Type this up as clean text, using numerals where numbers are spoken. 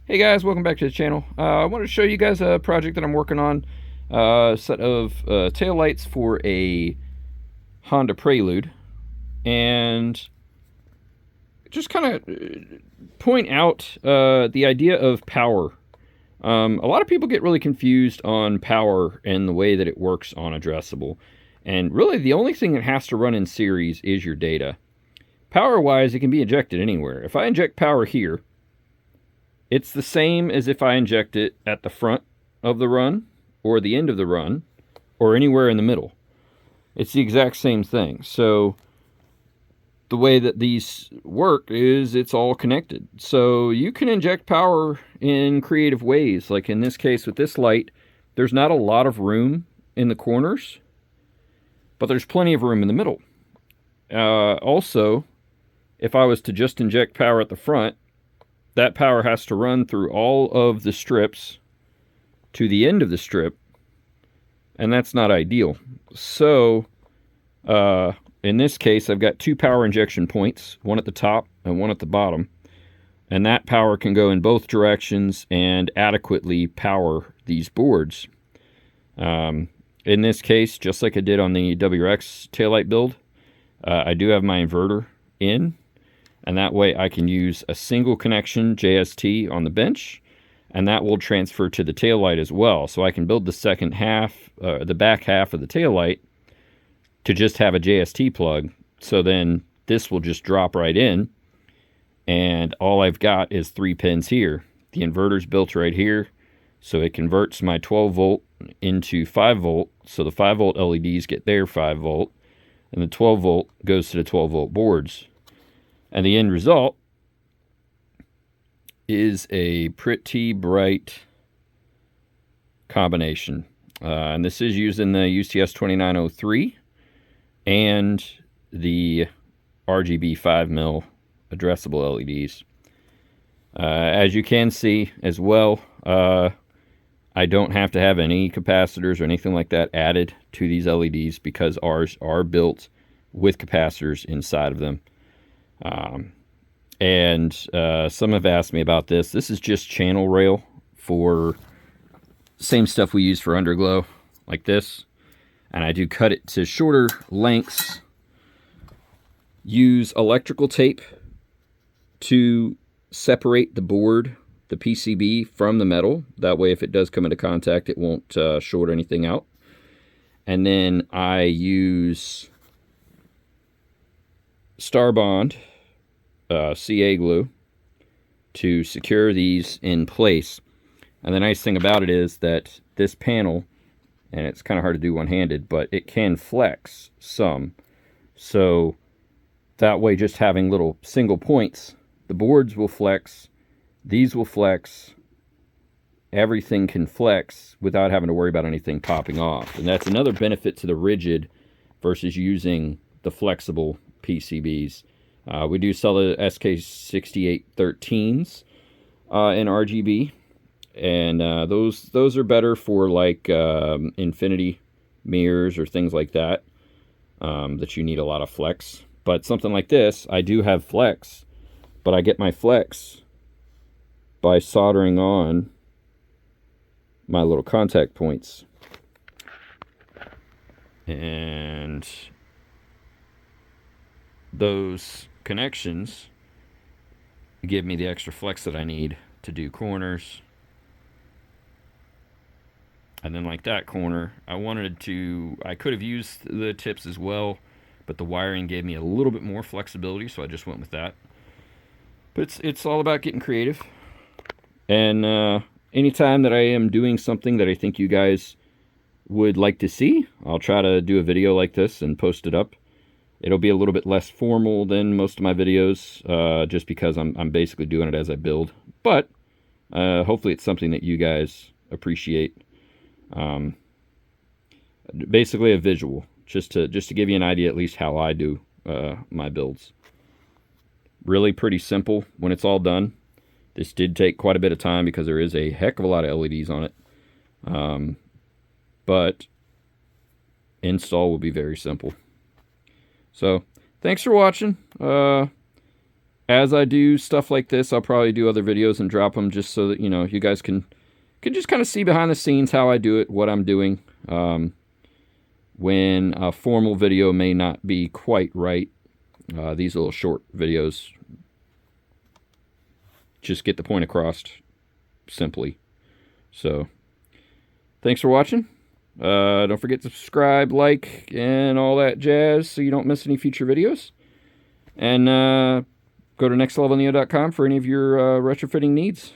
Hey guys, welcome back to the channel. I wanted to show you guys a project that I'm working on. A set of tail lights for a Honda Prelude. And just kind of point out the idea of power. A lot of people get really confused on power and the way that it works on addressable. And really the only thing that has to run in series is your data. Power-wise, it can be injected anywhere. If I inject power here, it's the same as if I inject it at the front of the run, or the end of the run, or anywhere in the middle. It's the exact same thing. So the way that these work is it's all connected. So you can inject power in creative ways. Like in this case with this light, there's not a lot of room in the corners, but there's plenty of room in the middle. Also, if I was to just inject power at the front, that power has to run through all of the strips to the end of the strip, and that's not ideal. So in this case, I've got two power injection points, one at the top and one at the bottom, and that power can go in both directions and adequately power these boards. In this case, just like I did on the WRX taillight build, I do have my inverter in, and that way I can use a single connection JST on the bench, and that will transfer to the taillight as well. So I can build the second half, the back half of the taillight, to just have a JST plug. So then this will just drop right in, and all I've got is 3 pins here. The inverter's built right here, so it converts my 12 volt into 5 volt. So the 5 volt LEDs get their 5 volt, and the 12 volt goes to the 12 volt boards. And the end result is a pretty bright combination. And this is using the UCS 2903 and the RGB 5mm addressable LEDs. As you can see as well, I don't have to have any capacitors or anything like that added to these LEDs because ours are built with capacitors inside of them. Some have asked me about this. This is just channel rail for same stuff we use for underglow, like this. And I do cut it to shorter lengths. Use electrical tape to separate the board, the PCB, from the metal. That way if it does come into contact, it won't short anything out. And then I use Starbond CA glue to secure these in place. And the nice thing about it is that this panel, and it's kind of hard to do one-handed, but it can flex some. So that way, just having little single points, the boards will flex, these will flex, everything can flex without having to worry about anything popping off. And that's another benefit to the rigid versus using the flexible PCBs. We do sell the SK6813s in RGB, and those are better for like infinity mirrors or things like that, that you need a lot of flex. But something like this, I do have flex, but I get my flex by soldering on my little contact points. And those connections give me the extra flex that I need to do corners. And then like that corner, I could have used the tips as well, but the wiring gave me a little bit more flexibility, so I just went with that. But it's all about getting creative. And anytime that I am doing something that I think you guys would like to see, I'll try to do a video like this and post it up. It'll be a little bit less formal than most of my videos, just because I'm basically doing it as I build. But hopefully it's something that you guys appreciate. Basically a visual, just to give you an idea at least how I do my builds. Really pretty simple when it's all done. This did take quite a bit of time because there is a heck of a lot of LEDs on it. But install will be very simple. So, thanks for watching. as I do stuff like this, I'll probably do other videos and drop them just so that, you know, you guys can just kind of see behind the scenes how I do it, what I'm doing, when a formal video may not be quite right. These little short videos just get the point across simply. So, thanks for watching. Don't forget to subscribe, like, and all that jazz so you don't miss any future videos. And go to nextlevelneo.com for any of your retrofitting needs.